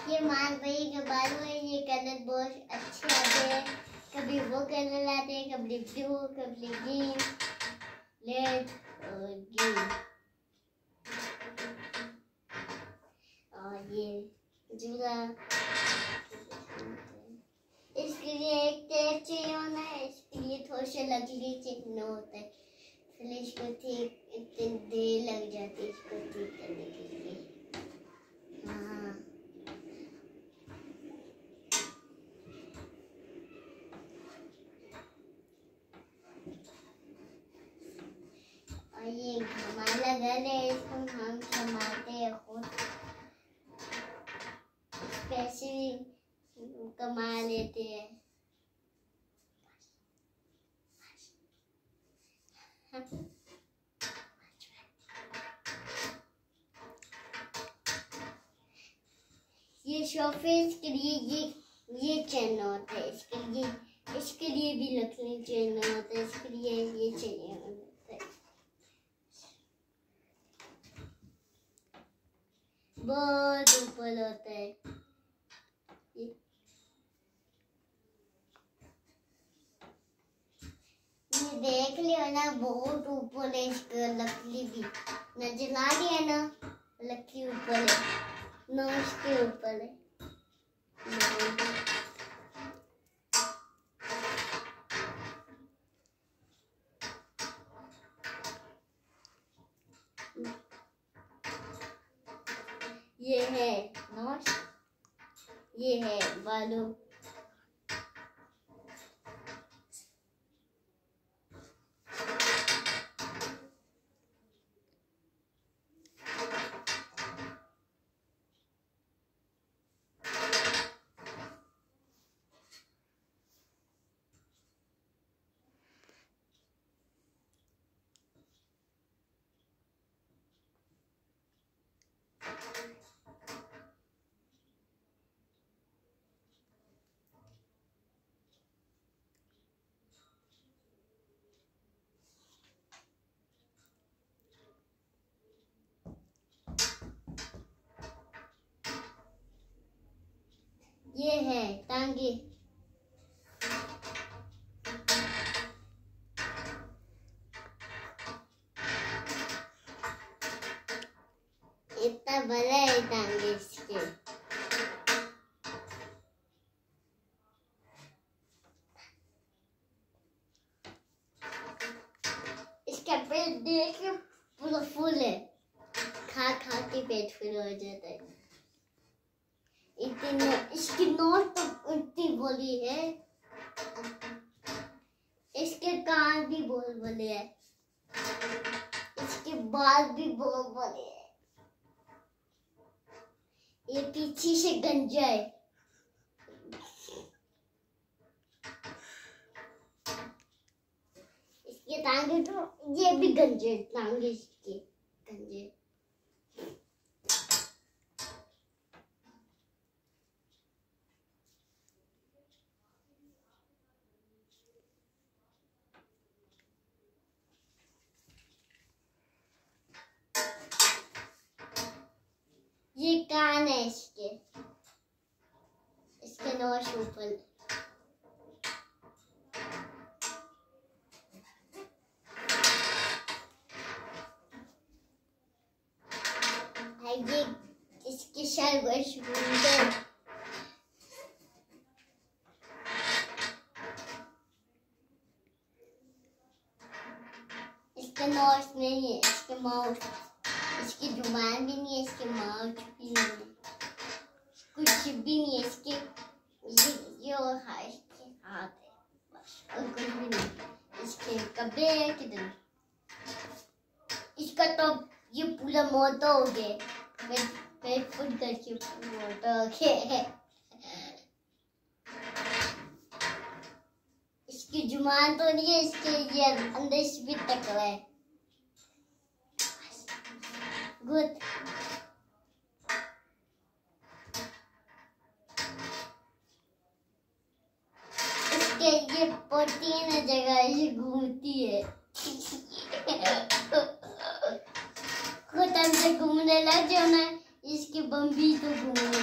ये मान भाई के बालों में ये कलर बहुत अच्छे आते हैं। कभी वो कलर आते हैं, कभी ब्लू, कभी ग्रीन, रेड और ग्रीन। और ये जूड़ा, इसके लिए एक टेप चाहिए होना है। इसके लिए थोड़े से लकड़ी चिकना होता है, फिर इसको ठीक इतनी देर लग जाती है इसको ठीक करने के लिए। हाँ, और ये हमारा घर है, इसको हम संभालते हैं खुद, पैसे भी कमा लेते हैं। ये शोफेस के लिए ये चैन होता है, इसके लिए भी लकड़ी चैन होता है, इसके लिए ये चाहिए होता है। बहुत ऊपर होता है ये देख लियो ना, बहुत ऊपर है। इसका लकड़ी भी नजर आ रही है ना, लकड़ी ऊपर है ना, इसके ऊपर है। ये है नोश, ये है बालू। ये है टांगे, इतना बड़ा है टांगे इसके। इसका पेट देख पूरा फुल है, खा खा के पेट फुल हो जाता है। इसकी नोट तो इतनी बड़ी है, इसके कान भी बहुत बड़े हैं, इसके बाल भी बहुत बड़े हैं। ये पीछे से गंजा है। इसके टांगे तो ये भी गंजे, टांगे इसके गंजे। ये कान है इसके नोश ऊपर। ये इसके सर बस इसके नोश नहीं है, इसके माउथ, इसकी जुबान भी नहीं है, इसके माउथ भी नहीं है, कुछ भी नहीं है। इसके ये और इसके हाथ है बस, और कुछ भी नहीं। इसके कपड़े किधर, इसका तो ये पूरा मोटा हो गया, पेट फुल करके मोटा हो गया। इसकी जुबान तो नहीं है, इसके ये अंदर से भी टकला है। गुड। इसके ये पड़ती है ना जगह, ये घूमती है। खुद अंदर घूमने लग जाओ ना, इसकी बम्बी तो घूमने